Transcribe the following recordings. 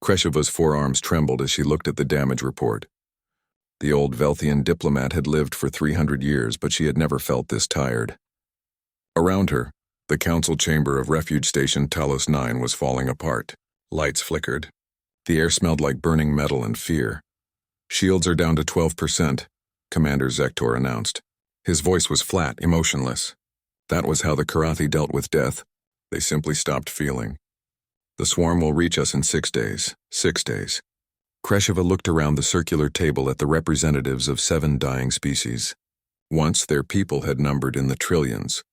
Kresheva's forearms trembled as she looked at the damage report. The old Velthian diplomat had lived for 300 years, but she had never felt this tired. Around her, the council chamber of Refuge Station Talos 9 was falling apart. Lights flickered. The air smelled like burning metal and fear. "Shields are down to 12%, Commander Zektor announced. His voice was flat, emotionless. That was how the Karathi dealt with death. They simply stopped feeling. "The swarm will reach us in 6 days. 6 days. Kresheva looked around the circular table at the representatives of 7 dying species. Once their people had numbered in the trillions.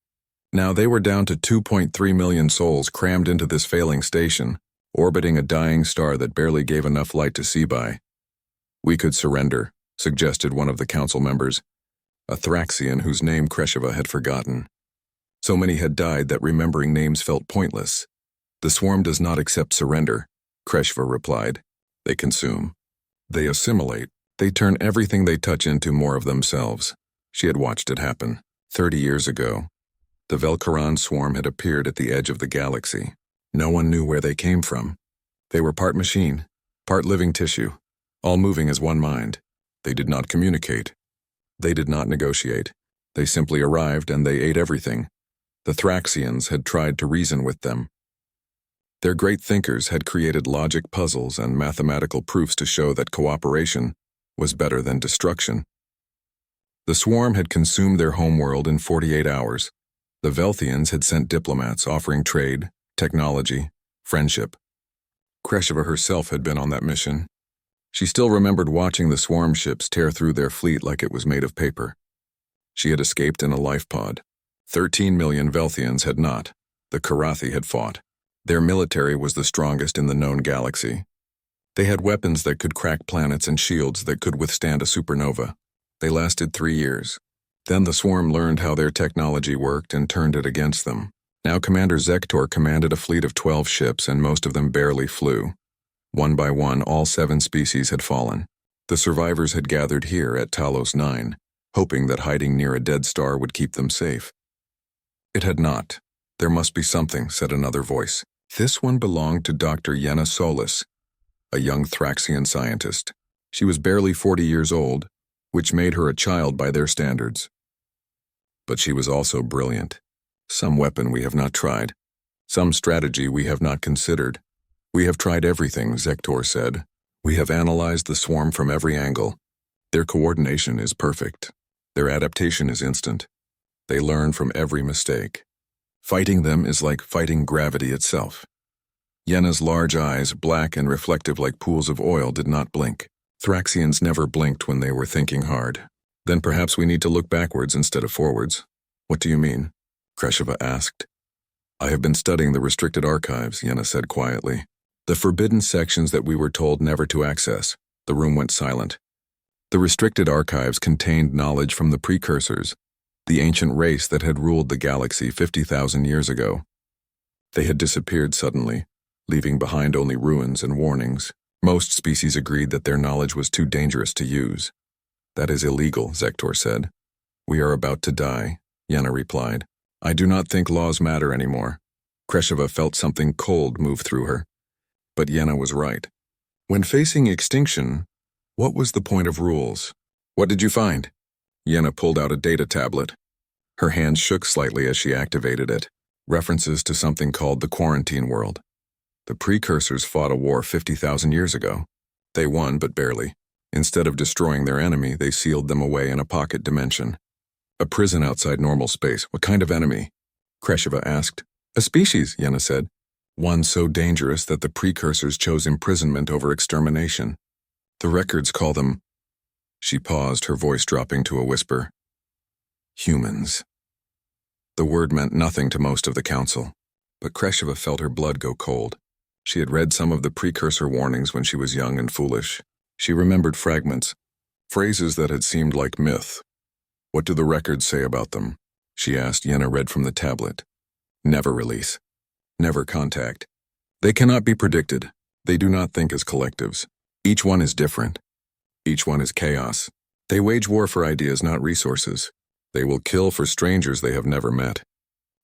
Now they were down to 2.3 million souls crammed into this failing station, orbiting a dying star that barely gave enough light to see by. "We could surrender," suggested one of the council members, a Thraxian whose name Kresheva had forgotten. So many had died that remembering names felt pointless. "The swarm does not accept surrender," Kresheva replied. "They consume. They assimilate. They turn everything they touch into more of themselves." She had watched it happen 30 years ago. The Velkaran swarm had appeared at the edge of the galaxy. No one knew where they came from. They were part machine, part living tissue, all moving as one mind. They did not communicate. They did not negotiate. They simply arrived and they ate everything. The Thraxians had tried to reason with them. Their great thinkers had created logic puzzles and mathematical proofs to show that cooperation was better than destruction. The swarm had consumed their homeworld in 48 hours. The Velthians had sent diplomats offering trade, technology, friendship. Kresheva herself had been on that mission. She still remembered watching the swarm ships tear through their fleet like it was made of paper. She had escaped in a life pod. 13 million Velthians had not. The Karathi had fought. Their military was the strongest in the known galaxy. They had weapons that could crack planets and shields that could withstand a supernova. They lasted 3 years. Then the swarm learned how their technology worked and turned it against them. Now Commander Zektor commanded a fleet of 12 ships and most of them barely flew. One by one, all 7 species had fallen. The survivors had gathered here at Talos 9, hoping that hiding near a dead star would keep them safe. It had not. "There must be something," said another voice. This one belonged to Dr. Yenna Solis, a young Thraxian scientist. She was barely 40 years old, which made her a child by their standards. But she was also brilliant. "Some weapon we have not tried. Some strategy we have not considered. We have tried everything," Zektor said. "We have analyzed the swarm from every angle. Their coordination is perfect. Their adaptation is instant. They learn from every mistake. Fighting them is like fighting gravity itself." Yenna's large eyes, black and reflective like pools of oil, did not blink. Thraxians never blinked when they were thinking hard. "Then perhaps we need to look backwards instead of forwards." "What do you mean?" Kresheva asked. "I have been studying the restricted archives," Yenna said quietly. "The forbidden sections that we were told never to access." The room went silent. The restricted archives contained knowledge from the precursors, the ancient race that had ruled the galaxy 50,000 years ago. They had disappeared suddenly, leaving behind only ruins and warnings. Most species agreed that their knowledge was too dangerous to use. "That is illegal," Zektor said. "We are about to die," Yenna replied. "I do not think laws matter anymore." Kresheva felt something cold move through her. But Yenna was right. When facing extinction, what was the point of rules? "What did you find?" Yenna pulled out a data tablet. Her hands shook slightly as she activated it. References to something called the Quarantine World. The precursors fought a war 50,000 years ago. They won, but barely. Instead of destroying their enemy, they sealed them away in a pocket dimension. A prison outside normal space. What kind of enemy? Kresheva asked. "A species," Yenna said. "One so dangerous that the precursors chose imprisonment over extermination. The records call them..." She paused, her voice dropping to a whisper. "Humans." The word meant nothing to most of the council, but Kresheva felt her blood go cold. She had read some of the precursor warnings when she was young and foolish. She remembered fragments, phrases that had seemed like myth. "What do the records say about them?" she asked. Yenna read from the tablet. "Never release. Never contact. They cannot be predicted. They do not think as collectives. Each one is different. Each one is chaos. They wage war for ideas, not resources. They will kill for strangers they have never met.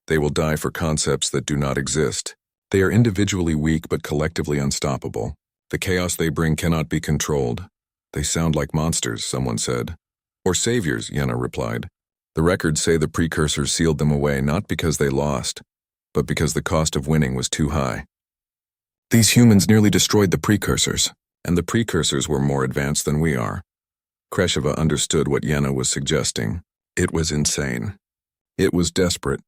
They will die for concepts that do not exist. They are individually weak but collectively unstoppable. The chaos they bring cannot be controlled. They sound like monsters, someone said. Or saviors, Yenna replied. The records say the precursors sealed them away not because they lost, but because the cost of winning was too high. These humans nearly destroyed the precursors, and the precursors were more advanced than we are. Kresheva understood what Yenna was suggesting. It was insane. It was desperate.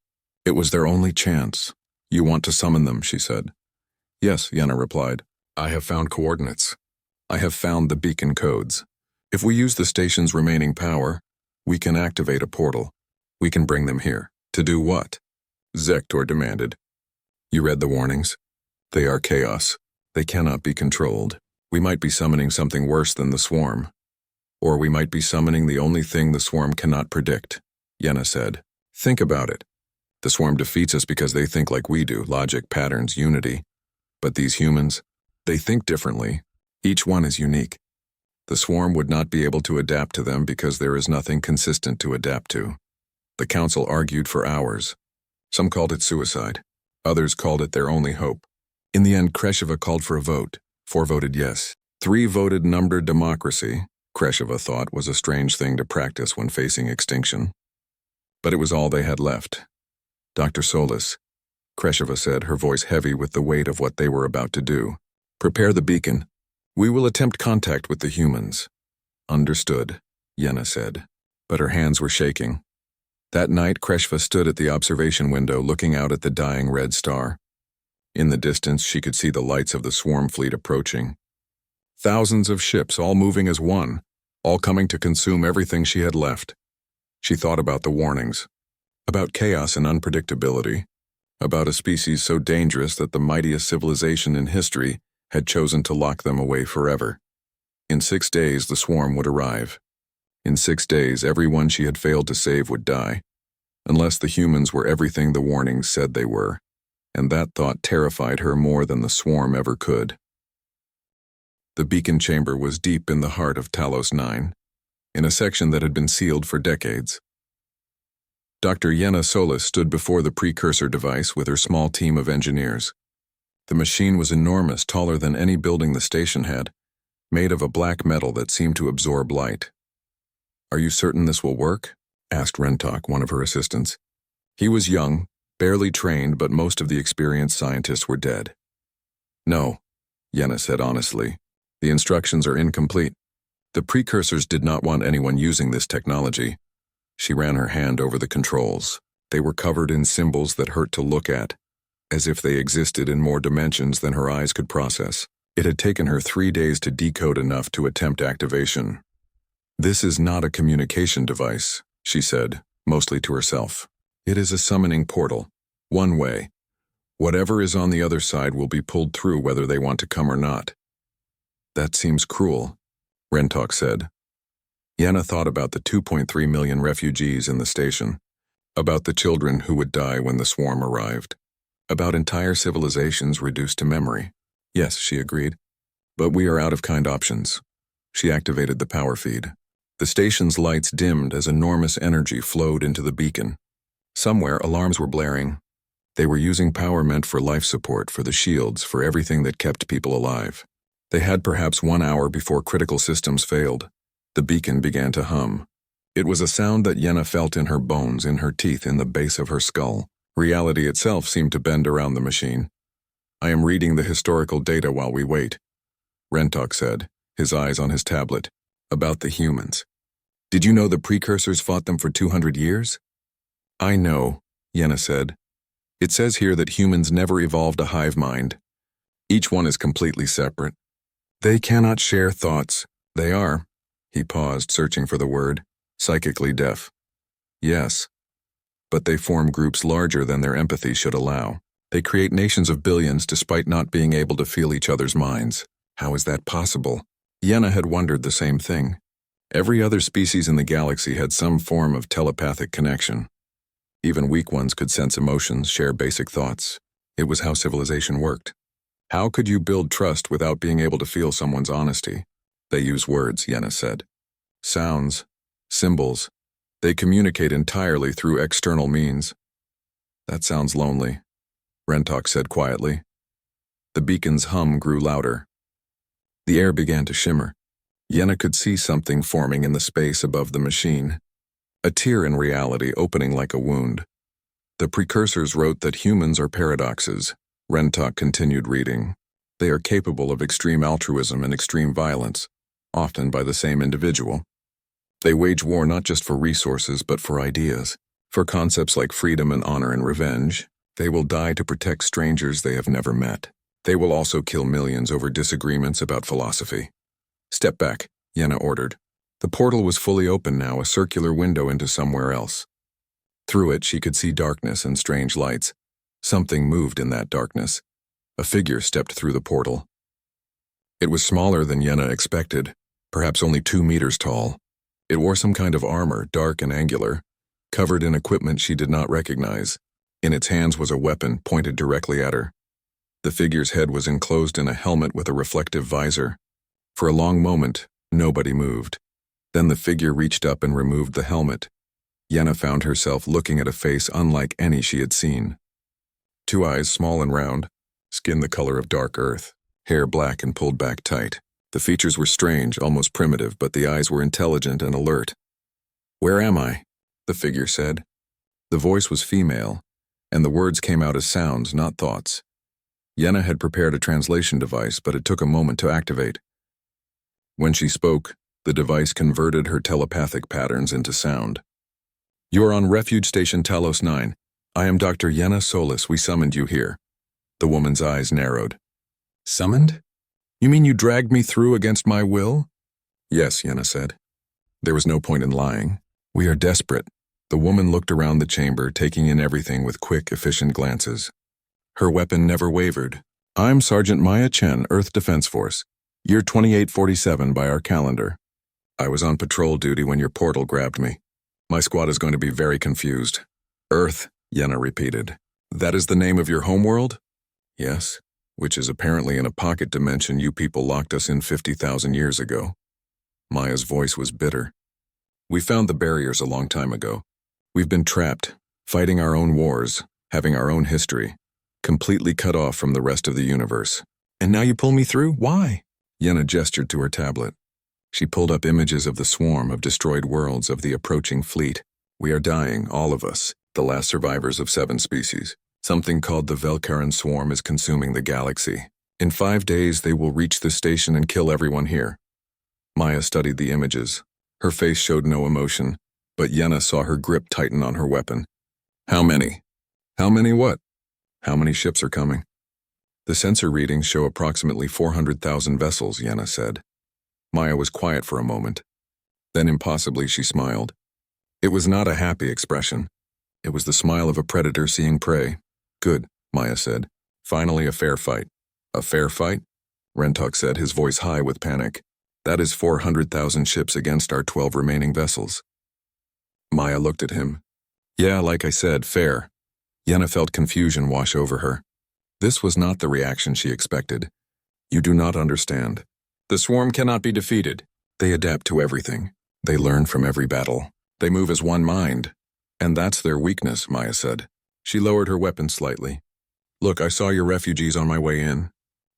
It was their only chance. You want to summon them, she said. Yes, Yenna replied. I have found coordinates. I have found the beacon codes. If we use the station's remaining power, we can activate a portal. We can bring them here. To do what? Zektor demanded. You read the warnings? They are chaos. They cannot be controlled. We might be summoning something worse than the swarm. Or we might be summoning the only thing the swarm cannot predict, Yenna said. Think about it. The swarm defeats us because they think like we do, logic, patterns, unity. But these humans, they think differently. Each one is unique. The swarm would not be able to adapt to them because there is nothing consistent to adapt to. The council argued for hours. Some called it suicide. Others called it their only hope. In the end, Kresheva called for a vote. 4 voted yes. 3 voted numbered democracy. Kresheva thought was a strange thing to practice when facing extinction. But it was all they had left. Dr. Solis, Kresheva said, her voice heavy with the weight of what they were about to do. Prepare the beacon. We will attempt contact with the humans. Understood, Yenna said, but her hands were shaking. That night, Kresheva stood at the observation window looking out at the dying red star. In the distance, she could see the lights of the swarm fleet approaching. Thousands of ships, all moving as one, all coming to consume everything she had left. She thought about the warnings, about chaos and unpredictability, about a species so dangerous that the mightiest civilization in history had chosen to lock them away forever. In 6 days, the swarm would arrive. In 6 days, everyone she had failed to save would die, unless the humans were everything the warnings said they were, and that thought terrified her more than the swarm ever could. The beacon chamber was deep in the heart of Talos 9, in a section that had been sealed for decades. Dr. Yenna Solis stood before the precursor device with her small team of engineers. The machine was enormous, taller than any building the station had, made of a black metal that seemed to absorb light. Are you certain this will work? Asked Rentok, one of her assistants. He was young, barely trained, but most of the experienced scientists were dead. No, Yenna said honestly. The instructions are incomplete. The precursors did not want anyone using this technology. She ran her hand over the controls. They were covered in symbols that hurt to look at, as if they existed in more dimensions than her eyes could process. It had taken her 3 days to decode enough to attempt activation. This is not a communication device, she said, mostly to herself. It is a summoning portal. One way. Whatever is on the other side will be pulled through whether they want to come or not. That seems cruel, Rentok said. Yenna thought about the 2.3 million refugees in the station, about the children who would die when the swarm arrived, about entire civilizations reduced to memory. Yes, she agreed, but we are out of kind options. She activated the power feed. The station's lights dimmed as enormous energy flowed into the beacon. Somewhere, alarms were blaring. They were using power meant for life support, for the shields, for everything that kept people alive. They had perhaps 1 hour before critical systems failed. The beacon began to hum. It was a sound that Yenna felt in her bones, in her teeth, in the base of her skull. Reality itself seemed to bend around the machine. I am reading the historical data while we wait, Rentok said, his eyes on his tablet. About the humans. Did you know the precursors fought them for 200 years? I know, Yenna said. It says here that humans never evolved a hive mind. Each one is completely separate. They cannot share thoughts. They are, he paused, searching for the word, psychically deaf. Yes. But they form groups larger than their empathy should allow. They create nations of billions despite not being able to feel each other's minds. How is that possible? Yenna had wondered the same thing. Every other species in the galaxy had some form of telepathic connection. Even weak ones could sense emotions, share basic thoughts. It was how civilization worked. How could you build trust without being able to feel someone's honesty? They use words, Yenna said. Sounds, symbols. They communicate entirely through external means. That sounds lonely, Rentok said quietly. The beacon's hum grew louder. The air began to shimmer. Yenna could see something forming in the space above the machine. A tear in reality opening like a wound. The precursors wrote that humans are paradoxes. Rentok continued reading. They are capable of extreme altruism and extreme violence, often by the same individual. They wage war not just for resources but for ideas, for concepts like freedom and honor and revenge. They will die to protect strangers they have never met. They will also kill millions over disagreements about philosophy. Step back, Yenna ordered. The portal was fully open now, a circular window into somewhere else. Through it, she could see darkness and strange lights. Something moved in that darkness. A figure stepped through the portal. It was smaller than Yenna expected, perhaps only 2 meters tall. It wore some kind of armor, dark and angular, covered in equipment she did not recognize. In its hands was a weapon pointed directly at her. The figure's head was enclosed in a helmet with a reflective visor. For a long moment, nobody moved. Then the figure reached up and removed the helmet. Yenna found herself looking at a face unlike any she had seen. 2 eyes, small and round, skin the color of dark earth, hair black and pulled back tight. The features were strange, almost primitive, but the eyes were intelligent and alert. "Where am I?" the figure said. The voice was female, and the words came out as sounds, not thoughts. Yenna had prepared a translation device, but it took a moment to activate. When she spoke, the device converted her telepathic patterns into sound. "You are on Refuge Station Talos 9. I am Dr. Yenna Solis. We summoned you here." The woman's eyes narrowed. "Summoned? You mean you dragged me through against my will?" "Yes," Yenna said. There was no point in lying. "We are desperate." The woman looked around the chamber, taking in everything with quick, efficient glances. Her weapon never wavered. "I'm Sergeant Maya Chen, Earth Defense Force. Year 2847 by our calendar. I was on patrol duty when your portal grabbed me. My squad is going to be very confused." "Earth," Yenna repeated. "That is the name of your homeworld?" "Yes, which is apparently in a pocket dimension you people locked us in 50,000 years ago." Maya's voice was bitter. "We found the barriers a long time ago. We've been trapped, fighting our own wars, having our own history, completely cut off from the rest of the universe. And now you pull me through? Why?" Yenna gestured to her tablet. She pulled up images of the swarm, of destroyed worlds, of the approaching fleet. "We are dying, all of us, the last survivors of 7 species. Something called the Velkaran swarm is consuming the galaxy. In 5 days, they will reach the station and kill everyone here." Maya studied the images. Her face showed no emotion, but Yenna saw her grip tighten on her weapon. "How many?" "How many what?" "How many ships are coming?" "The sensor readings show approximately 400,000 vessels," Yenna said. Maya was quiet for a moment. Then impossibly she smiled. It was not a happy expression. It was the smile of a predator seeing prey. "Good," Maya said. "Finally a fair fight." "A fair fight?" Rentok said, his voice high with panic. "That is 400,000 ships against our 12 remaining vessels." Maya looked at him. "Yeah, like I said, fair." Yenna felt confusion wash over her. This was not the reaction she expected. "You do not understand. The swarm cannot be defeated. They adapt to everything. They learn from every battle. They move as one mind. And that's their weakness," Maya said. She lowered her weapon slightly. "Look, I saw your refugees on my way in.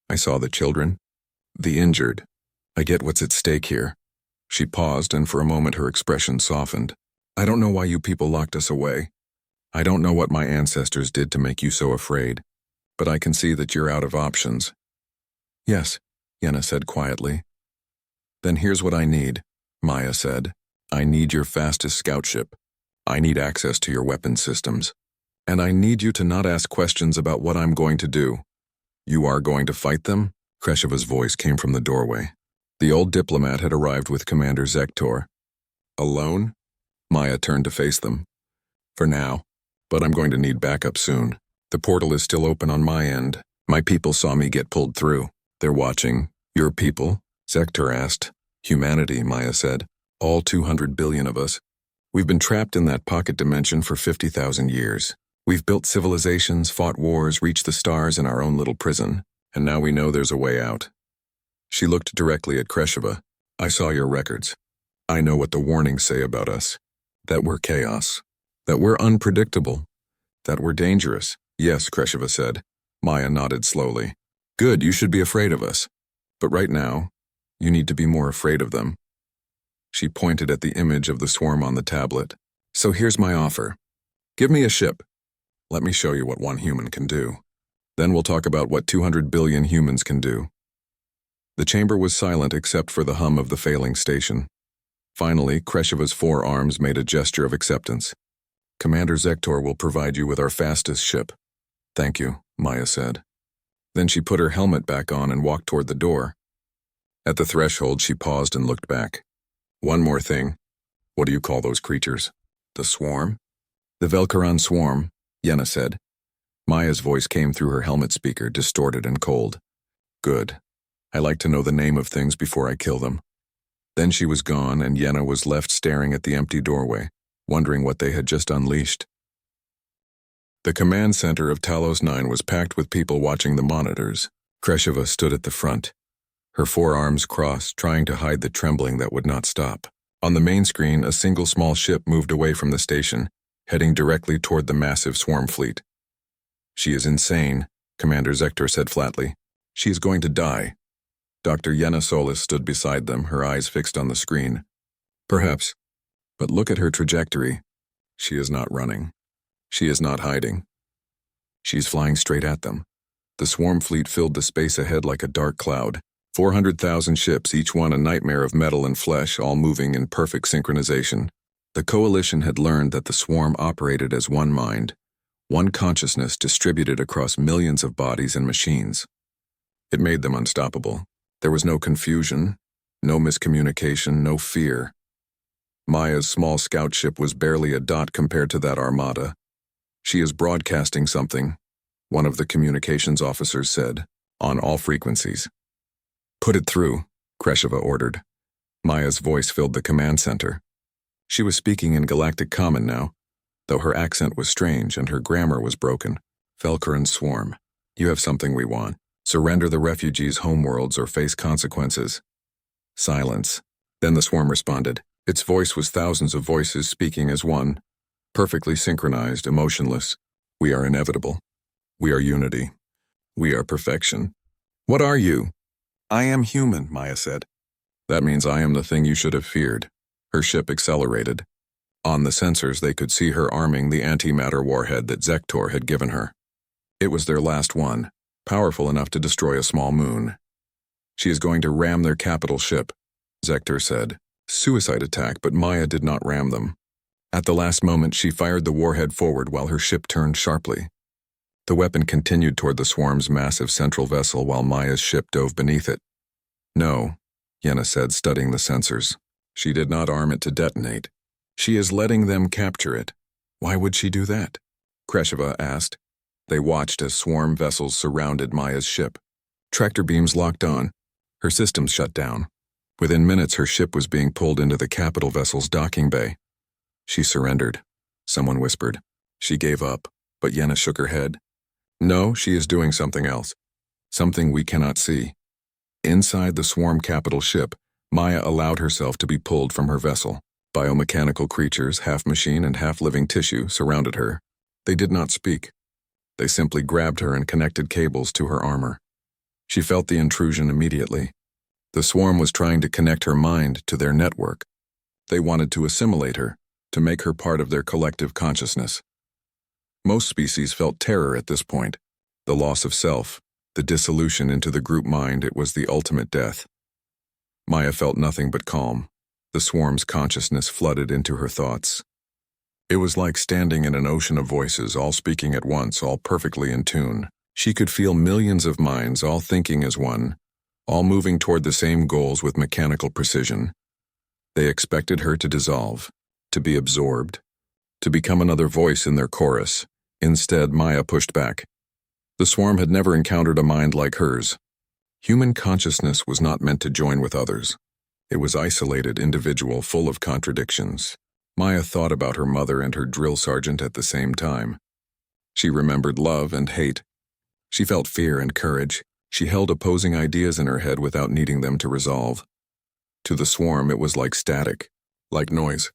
I saw the children, the injured. I get what's at stake here." She paused, and for a moment her expression softened. "I don't know why you people locked us away. I don't know what my ancestors did to make you so afraid. But I can see that you're out of options." "Yes," Yenna said quietly. "Then here's what I need," Maya said. "I need your fastest scout ship. I need access to your weapon systems. And I need you to not ask questions about what I'm going to do." "You are going to fight them?" Kresheva's voice came from the doorway. The old diplomat had arrived with Commander Zektor. "Alone?" Maya turned to face them. "For now, but I'm going to need backup soon. The portal is still open on my end. My people saw me get pulled through. They're watching." "Your people?" Zektor asked. "Humanity," Maya said. "All 200 billion of us. We've been trapped in that pocket dimension for 50,000 years. We've built civilizations, fought wars, reached the stars in our own little prison, and now we know there's a way out." She looked directly at Kresheva. "I saw your records. I know what the warnings say about us. That we're chaos. That we're unpredictable. That we're dangerous." "Yes," Kresheva said. Maya nodded slowly. "Good, you should be afraid of us. But right now, You need to be more afraid of them. She pointed at the image of the swarm on the tablet. So here's my offer. Give me a ship. Let me show you what one human can do. Then we'll talk about what 200 billion humans can do. The chamber was silent except for the hum of the failing station. Finally, Kresheva's four arms made a gesture of acceptance. Commander Zektor will provide you with our fastest ship. Thank you, Maya said. Then she put her helmet back on and walked toward the door. At the threshold, she paused and looked back. One more thing. What do you call those creatures? The swarm? The Velkaran swarm, Yenna said. Maya's voice came through her helmet speaker, distorted and cold. Good. I like to know the name of things before I kill them. Then she was gone, and Yenna was left staring at the empty doorway, wondering what they had just unleashed. The command center of Talos 9 was packed with people watching the monitors. Kresheva stood at the front, her forearms crossed, trying to hide the trembling that would not stop. On the main screen, a single small ship moved away from the station, heading directly toward the massive swarm fleet. She is insane, Commander Zektor said flatly. She is going to die. Dr. Yenna Solis stood beside them, her eyes fixed on the screen. Perhaps. But look at her trajectory. She is not running. She is not hiding. She is flying straight at them. The swarm fleet filled the space ahead like a dark cloud. 400,000 ships, each one a nightmare of metal and flesh, all moving in perfect synchronization. The coalition had learned that the swarm operated as one mind, one consciousness distributed across millions of bodies and machines. It made them unstoppable. There was no confusion, no miscommunication, no fear. Maya's small scout ship was barely a dot compared to that armada. She is broadcasting something, one of the communications officers said, on all frequencies. Put it through, Kresheva ordered. Maya's voice filled the command center. She was speaking in Galactic Common now, though her accent was strange and her grammar was broken. Velkaran swarm, you have something we want. Surrender the refugees' homeworlds or face consequences. Silence. Then the swarm responded. Its voice was thousands of voices speaking as one, perfectly synchronized, emotionless. We are inevitable. We are unity. We are perfection. What are you? I am human, Maya said. That means I am the thing you should have feared. Her ship accelerated. On the sensors, they could see her arming the antimatter warhead that Zektor had given her. It was their last one, powerful enough to destroy a small moon. She is going to ram their capital ship, Zektor said. Suicide attack, but Maya did not ram them. At the last moment, she fired the warhead forward while her ship turned sharply. The weapon continued toward the swarm's massive central vessel while Maya's ship dove beneath it. No, Yenna said, studying the sensors. She did not arm it to detonate. She is letting them capture it. Why would she do that? Kresheva asked. They watched as swarm vessels surrounded Maya's ship. Tractor beams locked on. Her systems shut down. Within minutes, her ship was being pulled into the capital vessel's docking bay. She surrendered. Someone whispered. She gave up, but Yenna shook her head. No, she is doing something else. Something we cannot see. Inside the swarm capital ship, Maya allowed herself to be pulled from her vessel. Biomechanical creatures, half machine and half living tissue, surrounded her. They did not speak. They simply grabbed her and connected cables to her armor. She felt the intrusion immediately. The swarm was trying to connect her mind to their network. They wanted to assimilate her, to make her part of their collective consciousness. Most species felt terror at this point. The loss of self, the dissolution into the group mind, it was the ultimate death. Maya felt nothing but calm. The swarm's consciousness flooded into her thoughts. It was like standing in an ocean of voices, all speaking at once, all perfectly in tune. She could feel millions of minds, all thinking as one, all moving toward the same goals with mechanical precision. They expected her to dissolve, to be absorbed, to become another voice in their chorus. Instead, Maya pushed back. The swarm had never encountered a mind like hers. Human consciousness was not meant to join with others. It was isolated, individual, full of contradictions. Maya thought about her mother and her drill sergeant at the same time. She remembered love and hate. She felt fear and courage. She held opposing ideas in her head without needing them to resolve. To the swarm, it was like static, like noise,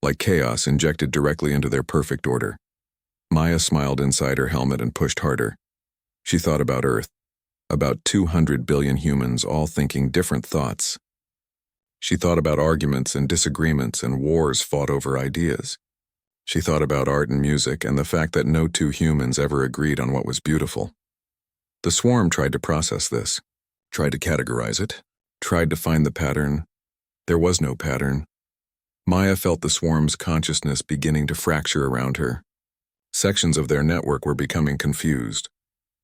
like chaos injected directly into their perfect order. Maya smiled inside her helmet and pushed harder. She thought about Earth, about 200 billion humans all thinking different thoughts, She thought about arguments and disagreements and wars fought over ideas. She thought about art and music and the fact that no two humans ever agreed on what was beautiful. The swarm tried to process this, tried to categorize it, tried to find the pattern. There was no pattern. Maya felt the swarm's consciousness beginning to fracture around her. Sections of their network were becoming confused.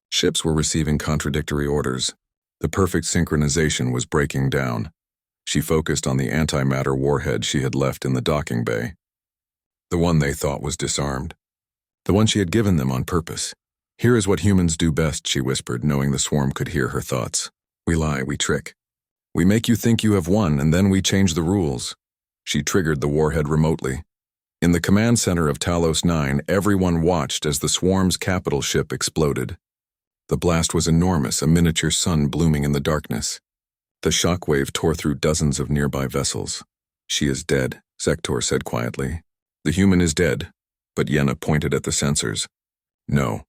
Ships were receiving contradictory orders. The perfect synchronization was breaking down. She focused on the antimatter warhead she had left in the docking bay. The one they thought was disarmed. The one she had given them on purpose. "Here is what humans do best," she whispered, knowing the swarm could hear her thoughts. "We lie, we trick. We make you think you have won, and then we change the rules." She triggered the warhead remotely. In the command center of Talos 9, everyone watched as the swarm's capital ship exploded. The blast was enormous, a miniature sun blooming in the darkness. The shockwave tore through dozens of nearby vessels. "She is dead," Sektor said quietly. "The human is dead," but Yenna pointed at the sensors. "No.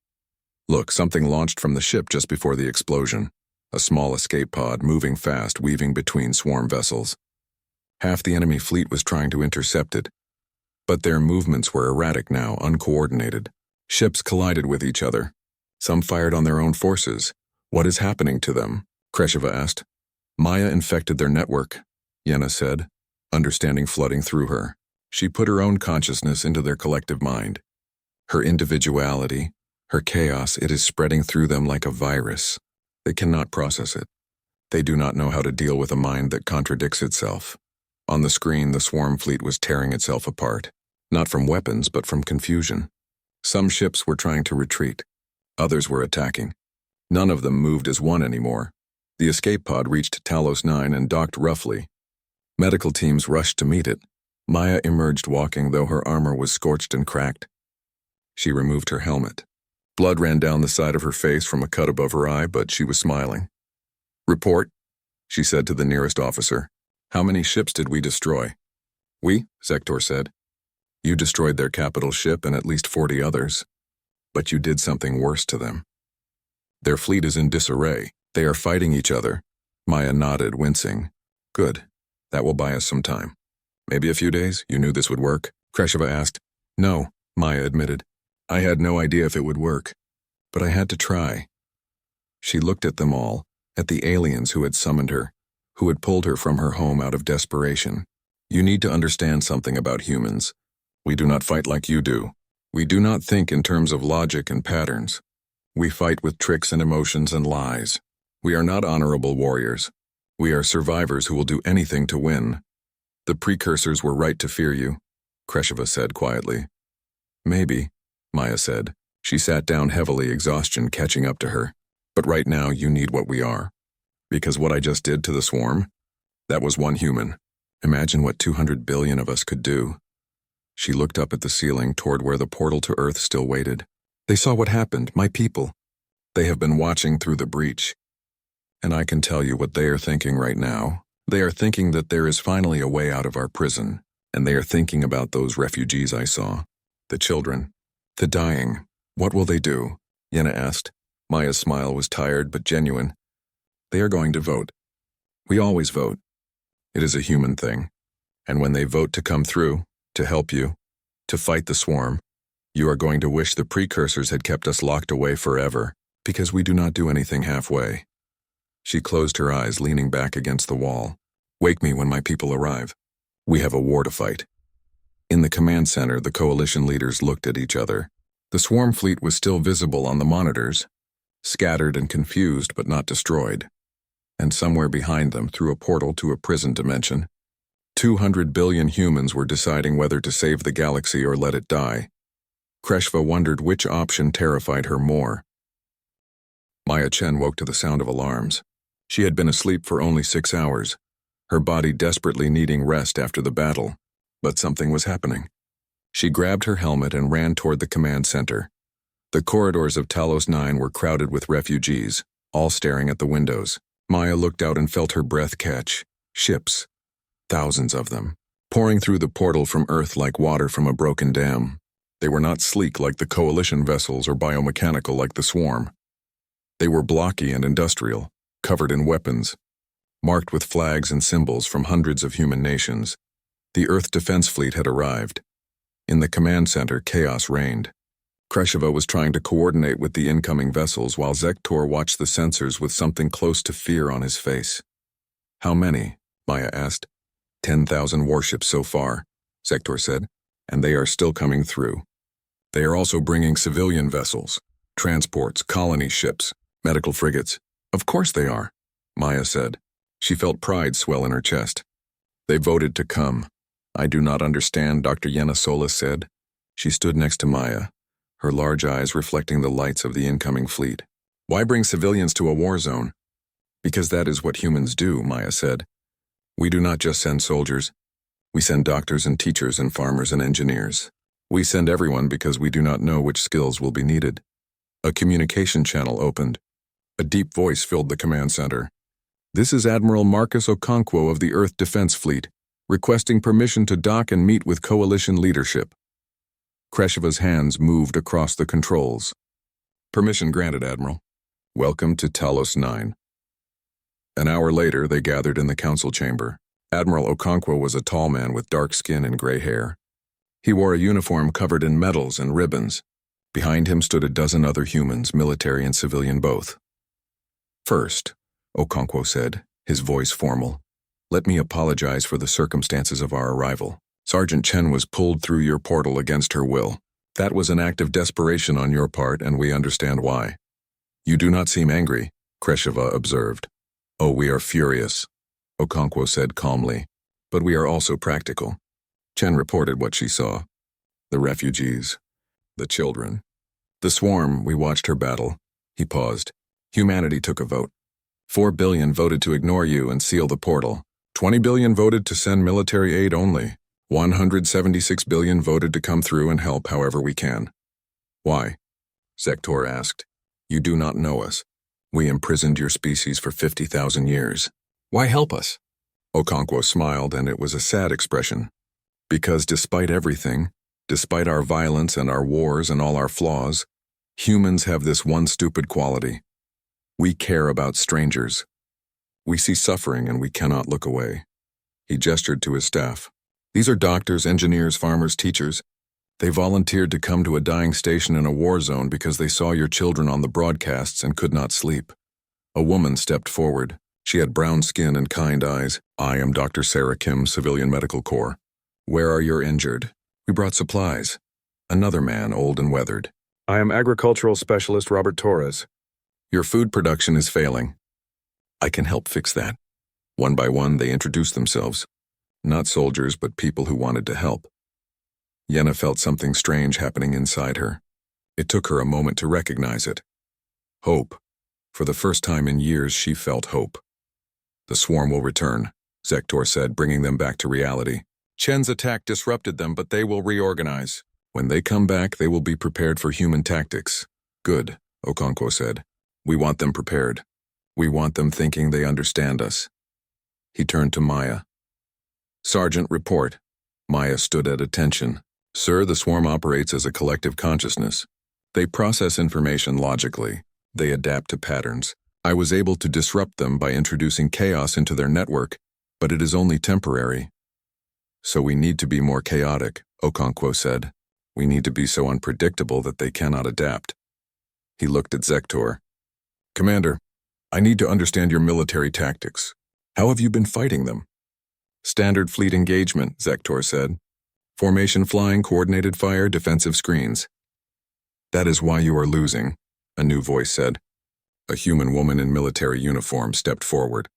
Look, something launched from the ship just before the explosion. A small escape pod moving fast, weaving between swarm vessels. Half the enemy fleet was trying to intercept it, but their movements were erratic now, uncoordinated. Ships collided with each other. Some fired on their own forces. What is happening to them?" Kresheva asked. "Maya infected their network," Yenna said, understanding flooding through her. She put her own consciousness into their collective mind. Her individuality, her chaos, it is spreading through them like a virus. They cannot process it. They do not know how to deal with a mind that contradicts itself. On the screen, the swarm fleet was tearing itself apart, not from weapons, but from confusion. Some ships were trying to retreat. Others were attacking. None of them moved as one anymore. The escape pod reached Talos 9 and docked roughly. Medical teams rushed to meet it. Maya emerged walking, though her armor was scorched and cracked. She removed her helmet. Blood ran down the side of her face from a cut above her eye, but she was smiling. "Report," she said to the nearest officer. "How many ships did we destroy?" "We," Sektor said. "You destroyed their capital ship and at least 40 others. But you did something worse to them. Their fleet is in disarray. They are fighting each other." Maya nodded, wincing. "Good. That will buy us some time." "Maybe a few days? You knew this would work?" Kresheva asked. "No," Maya admitted. "I had no idea if it would work. But I had to try." She looked at them all, at the aliens who had summoned her, who had pulled her from her home out of desperation. "You need to understand something about humans. We do not fight like you do. We do not think in terms of logic and patterns. We fight with tricks and emotions and lies. We are not honorable warriors. We are survivors who will do anything to win. The precursors were right to fear you," Kresheva said quietly. "Maybe," Maya said. She sat down heavily, exhaustion catching up to her. "But right now you need what we are. Because what I just did to the swarm, that was one human. Imagine what 200 billion of us could do." She looked up at the ceiling toward where the portal to Earth still waited. "They saw what happened, my people. They have been watching through the breach. And I can tell you what they are thinking right now. They are thinking that there is finally a way out of our prison, and they are thinking about those refugees I saw. The children. The dying. What will they do?" Yenna asked. Maya's smile was tired but genuine. "They are going to vote. We always vote. It is a human thing. And when they vote to come through, to help you, to fight the swarm, you are going to wish the precursors had kept us locked away forever, because we do not do anything halfway." She closed her eyes, leaning back against the wall. "Wake me when my people arrive. We have a war to fight." In the command center, the coalition leaders looked at each other. The swarm fleet was still visible on the monitors, scattered and confused but not destroyed. And somewhere behind them, through a portal to a prison dimension, 200 billion humans were deciding whether to save the galaxy or let it die. Kresheva wondered which option terrified her more. Maya Chen woke to the sound of alarms. She had been asleep for only 6 hours, her body desperately needing rest after the battle, but something was happening. She grabbed her helmet and ran toward the command center. The corridors of Talos 9 were crowded with refugees, all staring at the windows. Maya looked out and felt her breath catch. Ships. Thousands of them, pouring through the portal from Earth like water from a broken dam. They were not sleek like the coalition vessels or biomechanical like the swarm. They were blocky and industrial, covered in weapons. marked with flags and symbols from hundreds of human nations. The Earth Defense Fleet had arrived. In the command center, chaos reigned. Kresheva was trying to coordinate with the incoming vessels while Zektor watched the sensors with something close to fear on his face. "How many?" Maya asked. 10,000 warships so far, Zektor said, and they are still coming through. They are also bringing civilian vessels, transports, colony ships, medical frigates. Of course they are, Maya said. She felt pride swell in her chest. They voted to come. I do not understand, Dr. Yena Solis said. She stood next to Maya, her large eyes reflecting the lights of the incoming fleet. Why bring civilians to a war zone? Because that is what humans do, Maya said. We do not just send soldiers. We send doctors and teachers and farmers and engineers. We send everyone because we do not know which skills will be needed. A communication channel opened. A deep voice filled the command center. This is Admiral Marcus Okonkwo of the Earth Defense Fleet, requesting permission to dock and meet with coalition leadership. Kresheva's hands moved across the controls. Permission granted, Admiral. Welcome to Talos 9. An hour later, they gathered in the council chamber. Admiral Okonkwo was a tall man with dark skin and gray hair. He wore a uniform covered in medals and ribbons. Behind him stood a dozen other humans, military and civilian both. First, Okonkwo said, his voice formal, let me apologize for the circumstances of our arrival. Sergeant Chen was pulled through your portal against her will. That was an act of desperation on your part, and we understand why. You do not seem angry, Kresheva observed. Oh, we are furious, Okonkwo said calmly, but we are also practical. Chen reported what she saw. The refugees, the children. The swarm, we watched her battle. He paused. Humanity took a vote. 4 billion voted to ignore you and seal the portal. 20 billion voted to send military aid only. 176 billion voted to come through and help however we can. Why? Zektor asked. You do not know us. We imprisoned your species for 50,000 years. Why help us? Okonkwo smiled, and it was a sad expression. Because despite everything, despite our violence and our wars and all our flaws, humans have this one stupid quality. We care about strangers. We see suffering and we cannot look away. He gestured to his staff. These are doctors, engineers, farmers, teachers. They volunteered to come to a dying station in a war zone because they saw your children on the broadcasts and could not sleep. A woman stepped forward. She had brown skin and kind eyes. I am Dr. Sarah Kim, Civilian Medical Corps. Where are your injured? We brought supplies. Another man, old and weathered. I am Agricultural Specialist Robert Torres. Your food production is failing. I can help fix that. One by one, they introduced themselves. Not soldiers, but people who wanted to help. Yena felt something strange happening inside her. It took her a moment to recognize it. Hope. For the first time in years, she felt hope. The swarm will return, Zektor said, bringing them back to reality. Chen's attack disrupted them, but they will reorganize. When they come back, they will be prepared for human tactics. Good, Okonkwo said. We want them prepared. We want them thinking they understand us. He turned to Maya. Sergeant, report. Maya stood at attention. Sir, the swarm operates as a collective consciousness. They process information logically. They adapt to patterns. I was able to disrupt them by introducing chaos into their network, but it is only temporary. So we need to be more chaotic, Okonkwo said. We need to be so unpredictable that they cannot adapt. He looked at Zektor. Commander, I need to understand your military tactics. How have you been fighting them? Standard fleet engagement, Zektor said. Formation flying, coordinated fire, defensive screens. That is why you are losing, a new voice said. A human woman in military uniform stepped forward.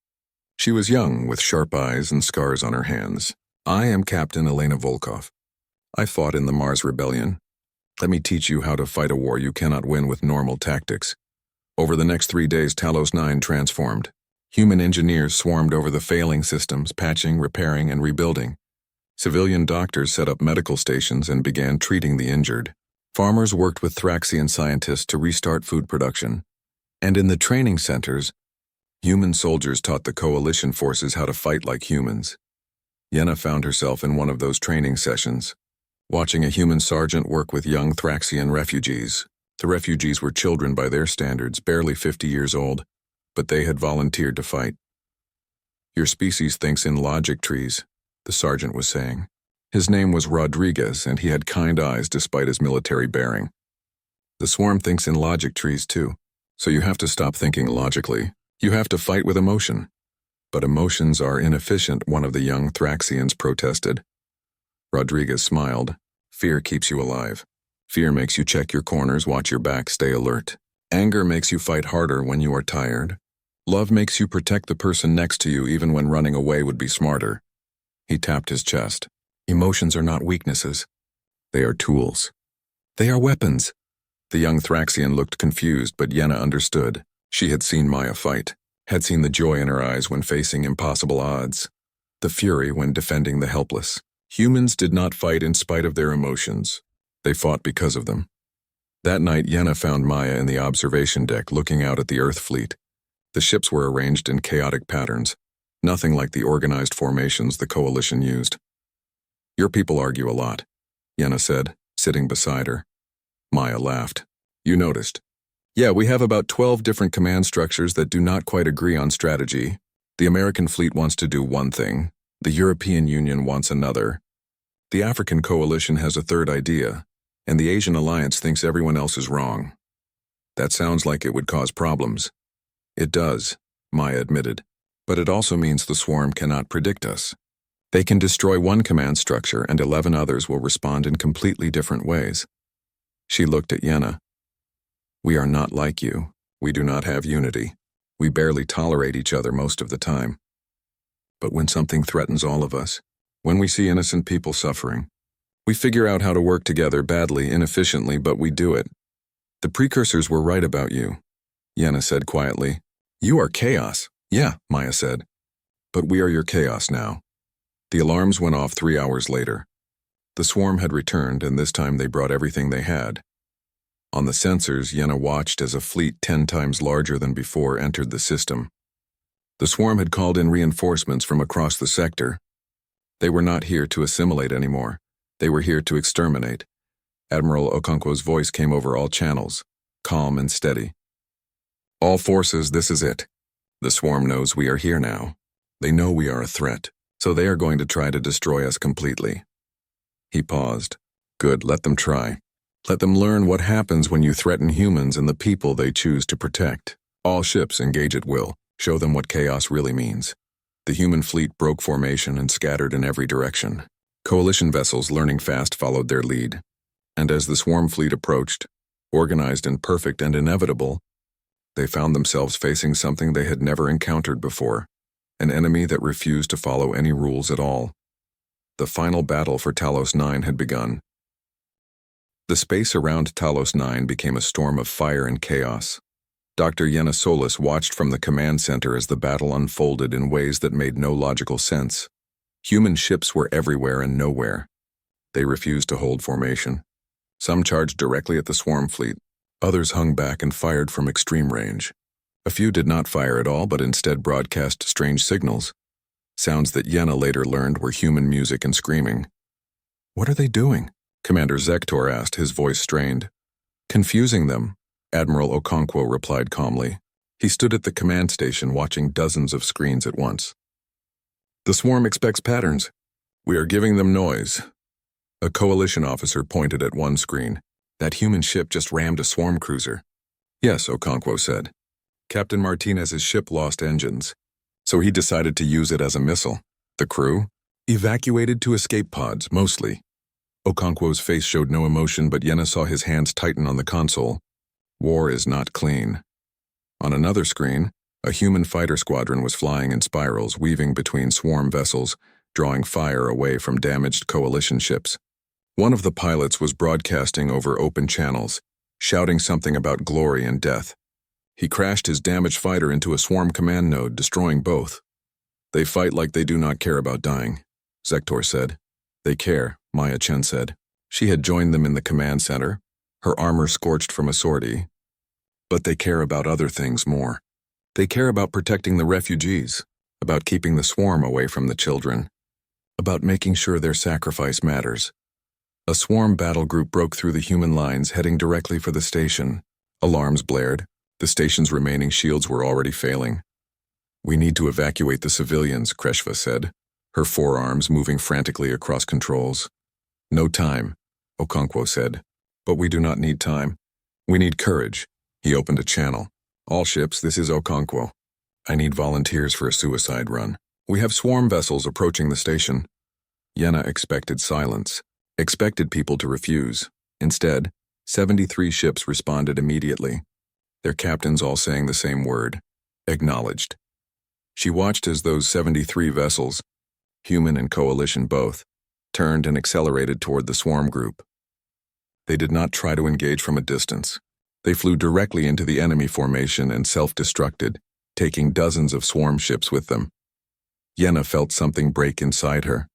She was young, with sharp eyes and scars on her hands. I am Captain Elena Volkov. I fought in the Mars Rebellion. Let me teach you how to fight a war you cannot win with normal tactics. Over the next 3 days, Talos 9 transformed. Human engineers swarmed over the failing systems, patching, repairing, and rebuilding. Civilian doctors set up medical stations and began treating the injured. Farmers worked with Thraxian scientists to restart food production. And in the training centers, human soldiers taught the coalition forces how to fight like humans. Yena found herself in one of those training sessions, watching a human sergeant work with young Thraxian refugees. The refugees were children by their standards, barely 50 years old, but they had volunteered to fight. Your species thinks in logic trees, the sergeant was saying. His name was Rodriguez, and he had kind eyes despite his military bearing. The swarm thinks in logic trees too, so you have to stop thinking logically. You have to fight with emotion. But emotions are inefficient, one of the young Thraxians protested. Rodriguez smiled. Fear keeps you alive. Fear makes you check your corners, watch your back, stay alert. Anger makes you fight harder when you are tired. Love makes you protect the person next to you even when running away would be smarter. He tapped his chest. Emotions are not weaknesses. They are tools. They are weapons. The young Thraxian looked confused, but Yenna understood. She had seen Maya fight, had seen the joy in her eyes when facing impossible odds, the fury when defending the helpless. Humans did not fight in spite of their emotions. They fought because of them. That night, Yenna found Maya in the observation deck looking out at the Earth fleet. The ships were arranged in chaotic patterns, nothing like the organized formations the Coalition used. Your people argue a lot, Yenna said, sitting beside her. Maya laughed. You noticed. Yeah, we have about 12 different command structures that do not quite agree on strategy. The American fleet wants to do one thing. The European Union wants another. The African Coalition has a third idea, and the Asian Alliance thinks everyone else is wrong. That sounds like it would cause problems. It does, Maya admitted, but it also means the swarm cannot predict us. They can destroy one command structure and 11 others will respond in completely different ways. She looked at Yenna. We are not like you. We do not have unity. We barely tolerate each other most of the time. But when something threatens all of us, when we see innocent people suffering, we figure out how to work together badly, inefficiently, but we do it. The precursors were right about you, Yenna said quietly. You are chaos. Yeah, Maya said. But we are your chaos now. The alarms went off 3 hours later. The swarm had returned, and this time they brought everything they had. On the sensors, Yenna watched as a fleet 10 times larger than before entered the system. The swarm had called in reinforcements from across the sector. They were not here to assimilate anymore. They were here to exterminate. Admiral Okonkwo's voice came over all channels, calm and steady. All forces, this is it. The swarm knows we are here now. They know we are a threat, so they are going to try to destroy us completely. He paused. Good, let them try. Let them learn what happens when you threaten humans and the people they choose to protect. All ships engage at will. Show them what chaos really means. The human fleet broke formation and scattered in every direction. Coalition vessels, learning fast, followed their lead. And as the swarm fleet approached, organized and perfect and inevitable, they found themselves facing something they had never encountered before, an enemy that refused to follow any rules at all. The final battle for Talos 9 had begun. The space around Talos 9 became a storm of fire and chaos. Dr. Yenna Solis watched from the command center as the battle unfolded in ways that made no logical sense. Human ships were everywhere and nowhere. They refused to hold formation. Some charged directly at the swarm fleet. Others hung back and fired from extreme range. A few did not fire at all, but instead broadcast strange signals. Sounds that Yenna later learned were human music and screaming. What are they doing? Commander Zektor asked, his voice strained. Confusing them, Admiral Okonkwo replied calmly. He stood at the command station watching dozens of screens at once. The swarm expects patterns. We are giving them noise. A coalition officer pointed at one screen. That human ship just rammed a swarm cruiser. Yes, Okonkwo said. Captain Martinez's ship lost engines, so he decided to use it as a missile. The crew? Evacuated to escape pods, mostly. Okonkwo's face showed no emotion, but Yenna saw his hands tighten on the console. War is not clean. On another screen, a human fighter squadron was flying in spirals, weaving between swarm vessels, drawing fire away from damaged coalition ships. One of the pilots was broadcasting over open channels, shouting something about glory and death. He crashed his damaged fighter into a swarm command node, destroying both. They fight like they do not care about dying, Zektor said. They care, Maya Chen said. She had joined them in the command center, her armor scorched from a sortie. But they care about other things more. They care about protecting the refugees, about keeping the swarm away from the children, about making sure their sacrifice matters. A swarm battle group broke through the human lines, heading directly for the station. Alarms blared. The station's remaining shields were already failing. We need to evacuate the civilians, Kreshva said, her forearms moving frantically across controls. No time, Okonkwo said. But we do not need time. We need courage. He opened a channel. All ships, this is Okonkwo. I need volunteers for a suicide run. We have swarm vessels approaching the station. Yenna expected silence, expected people to refuse. Instead, 73 ships responded immediately, their captains all saying the same word, acknowledged. She watched as those 73 vessels, human and coalition both, turned and accelerated toward the swarm group. They did not try to engage from a distance. They flew directly into the enemy formation and self-destructed, taking dozens of swarm ships with them. Yenna felt something break inside her.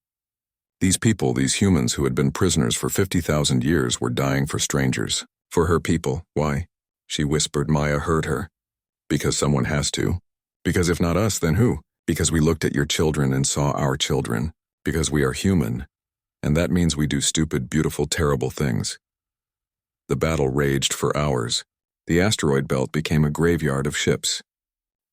These people, these humans who had been prisoners for 50,000 years, were dying for strangers. For her people. Why? She whispered. Maya heard her. Because someone has to. Because if not us, then who? Because we looked at your children and saw our children. Because we are human. And that means we do stupid, beautiful, terrible things. The battle raged for hours. The asteroid belt became a graveyard of ships.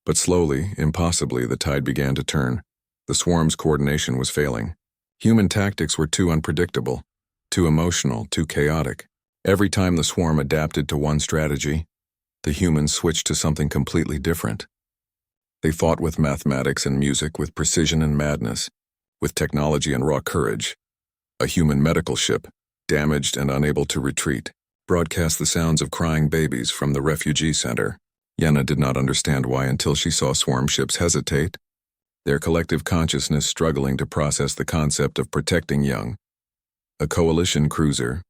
But slowly, impossibly, the tide began to turn. The swarm's coordination was failing. Human tactics were too unpredictable, too emotional, too chaotic. Every time the swarm adapted to one strategy, the humans switched to something completely different. They fought with mathematics and music, with precision and madness, with technology and raw courage. A human medical ship, damaged and unable to retreat, broadcast the sounds of crying babies from the refugee center. Yenna did not understand why until she saw swarm ships hesitate, their collective consciousness struggling to process the concept of protecting young. A coalition cruiser,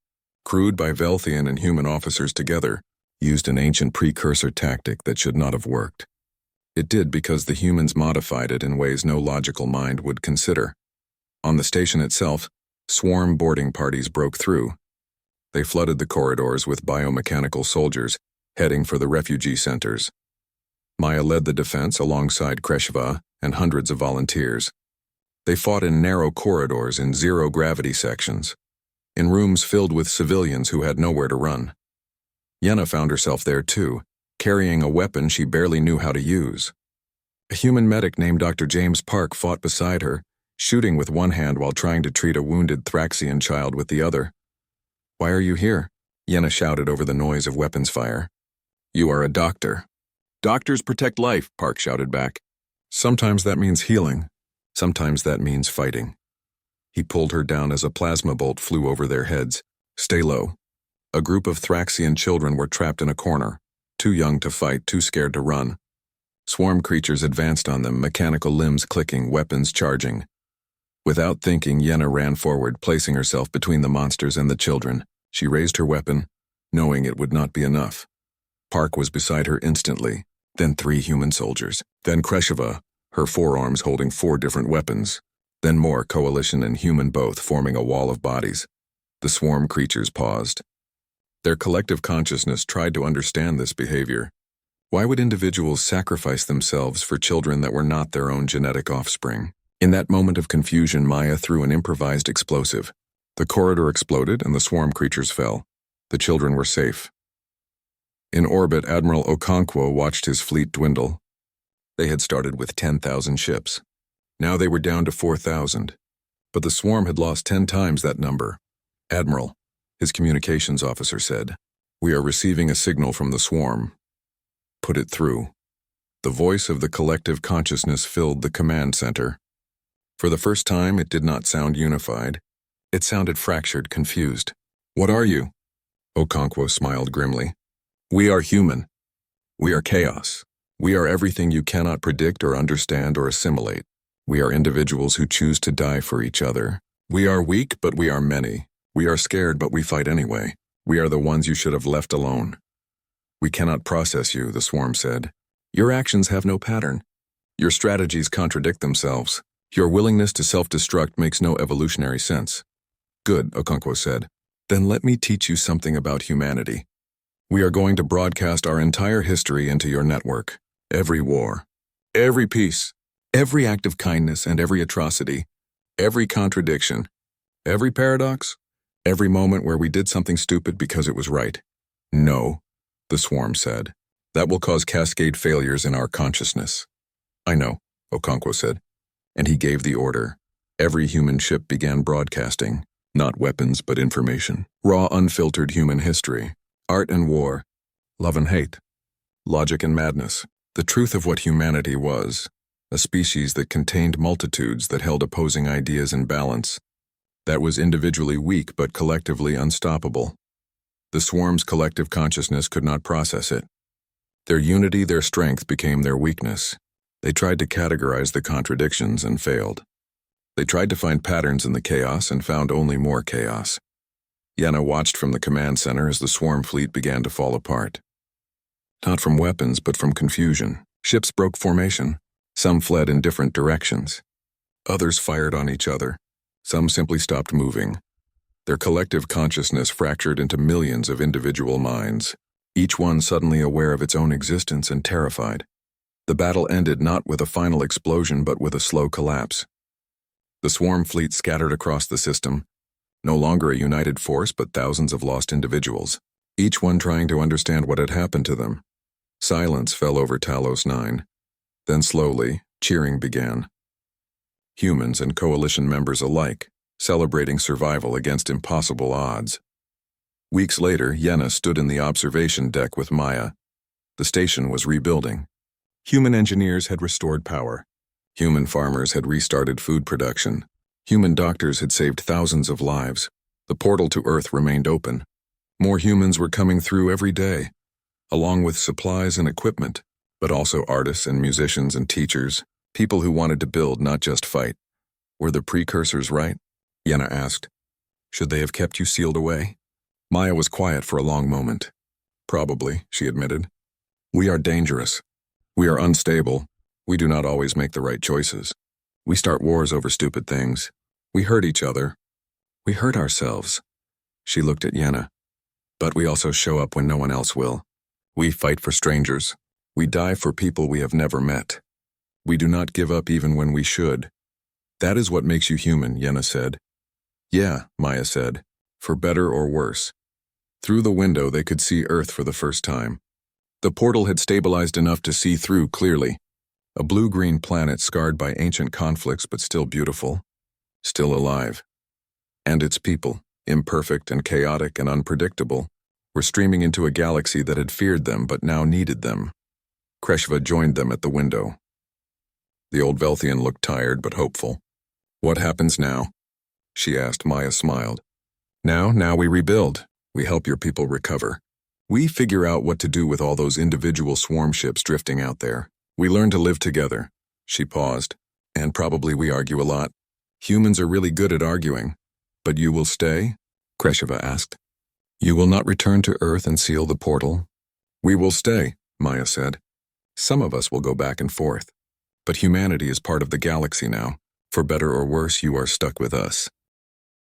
crewed by Velthian and human officers together, used an ancient precursor tactic that should not have worked. It did because the humans modified it in ways no logical mind would consider. On the station itself, swarm boarding parties broke through. They flooded the corridors with biomechanical soldiers, heading for the refugee centers. Maya led the defense alongside Kreshva and hundreds of volunteers. They fought in narrow corridors in zero-gravity sections, in rooms filled with civilians who had nowhere to run. Yenna found herself there too, carrying a weapon she barely knew how to use. A human medic named Dr. James Park fought beside her, shooting with one hand while trying to treat a wounded Thraxian child with the other. "Why are you here?" Yenna shouted over the noise of weapons fire. "You are a doctor." "Doctors protect life," Park shouted back. "Sometimes that means healing. Sometimes that means fighting." He pulled her down as a plasma bolt flew over their heads. "Stay low." A group of Thraxian children were trapped in a corner, too young to fight, too scared to run. Swarm creatures advanced on them, mechanical limbs clicking, weapons charging. Without thinking, Yenna ran forward, placing herself between the monsters and the children. She raised her weapon, knowing it would not be enough. Park was beside her instantly, then 3 human soldiers, then Kreshva, her forearms holding 4 different weapons, then more, coalition and human both, forming a wall of bodies. The swarm creatures paused. Their collective consciousness tried to understand this behavior. Why would individuals sacrifice themselves for children that were not their own genetic offspring? In that moment of confusion, Maya threw an improvised explosive. The corridor exploded and the swarm creatures fell. The children were safe. In orbit, Admiral Okonkwo watched his fleet dwindle. They had started with 10,000 ships. Now they were down to 4,000. But the swarm had lost 10 times that number. "Admiral," his communications officer said, "we are receiving a signal from the swarm. Put it through." The voice of the collective consciousness filled the command center. For the first time, it did not sound unified. It sounded fractured, confused. "What are you?" Okonkwo smiled grimly. "We are human. We are chaos. We are everything you cannot predict or understand or assimilate. We are individuals who choose to die for each other. We are weak, but we are many. We are scared, but we fight anyway. We are the ones you should have left alone." "We cannot process you," the swarm said. "Your actions have no pattern. Your strategies contradict themselves. Your willingness to self-destruct makes no evolutionary sense." "Good," Okonkwo said. "Then let me teach you something about humanity. We are going to broadcast our entire history into your network. Every war, every peace, every act of kindness and every atrocity, every contradiction, every paradox, every moment where we did something stupid because it was right." "No," the swarm said. "That will cause cascade failures in our consciousness. I know, Okonkwo said, and he gave the order. Every human ship began broadcasting, not weapons but information. Raw, unfiltered human history, art and war, love and hate, logic and madness. The truth of what humanity was, a species that contained multitudes that held opposing ideas in balance, that was individually weak but collectively unstoppable. The swarm's collective consciousness could not process it. Their unity, their strength became their weakness. They tried to categorize the contradictions and failed. They tried to find patterns in the chaos and found only more chaos. Yenna watched from the command center as the swarm fleet began to fall apart. Not from weapons, but from confusion. Ships broke formation. Some fled in different directions. Others fired on each other. Some simply stopped moving. Their collective consciousness fractured into millions of individual minds, each one suddenly aware of its own existence and terrified. The battle ended not with a final explosion but with a slow collapse. The swarm fleet scattered across the system, no longer a united force but thousands of lost individuals, each one trying to understand what had happened to them. Silence fell over Talos 9. Then slowly, cheering began. Humans and coalition members alike, celebrating survival against impossible odds. Weeks later, Yenna stood in the observation deck with Maya. The station was rebuilding. Human engineers had restored power. Human farmers had restarted food production. Human doctors had saved thousands of lives. The portal to Earth remained open. More humans were coming through every day, along with supplies and equipment, but also artists and musicians and teachers, people who wanted to build, not just fight. Were the precursors right? Yenna asked. Should they have kept you sealed away? Maya was quiet for a long moment. Probably, she admitted. We are dangerous. We are unstable. We do not always make the right choices. We start wars over stupid things. We hurt each other. We hurt ourselves. She looked at Yenna. But we also show up when no one else will. We fight for strangers. We die for people we have never met. We do not give up even when we should. That is what makes you human, Yenna said. Yeah, Maya said, for better or worse. Through the window they could see Earth for the first time. The portal had stabilized enough to see through clearly. A blue-green planet scarred by ancient conflicts but still beautiful, still alive. And its people, imperfect and chaotic and unpredictable, were streaming into a galaxy that had feared them but now needed them. Kreshva joined them at the window. The old Velthian looked tired but hopeful. What happens now? She asked. Maya smiled. Now we rebuild. We help your people recover. We figure out what to do with all those individual swarm ships drifting out there. We learn to live together. She paused. And probably we argue a lot. Humans are really good at arguing. But you will stay? Kreshva asked. You will not return to Earth and seal the portal? We will stay, Maya said. Some of us will go back and forth. But humanity is part of the galaxy now. For better or worse, you are stuck with us.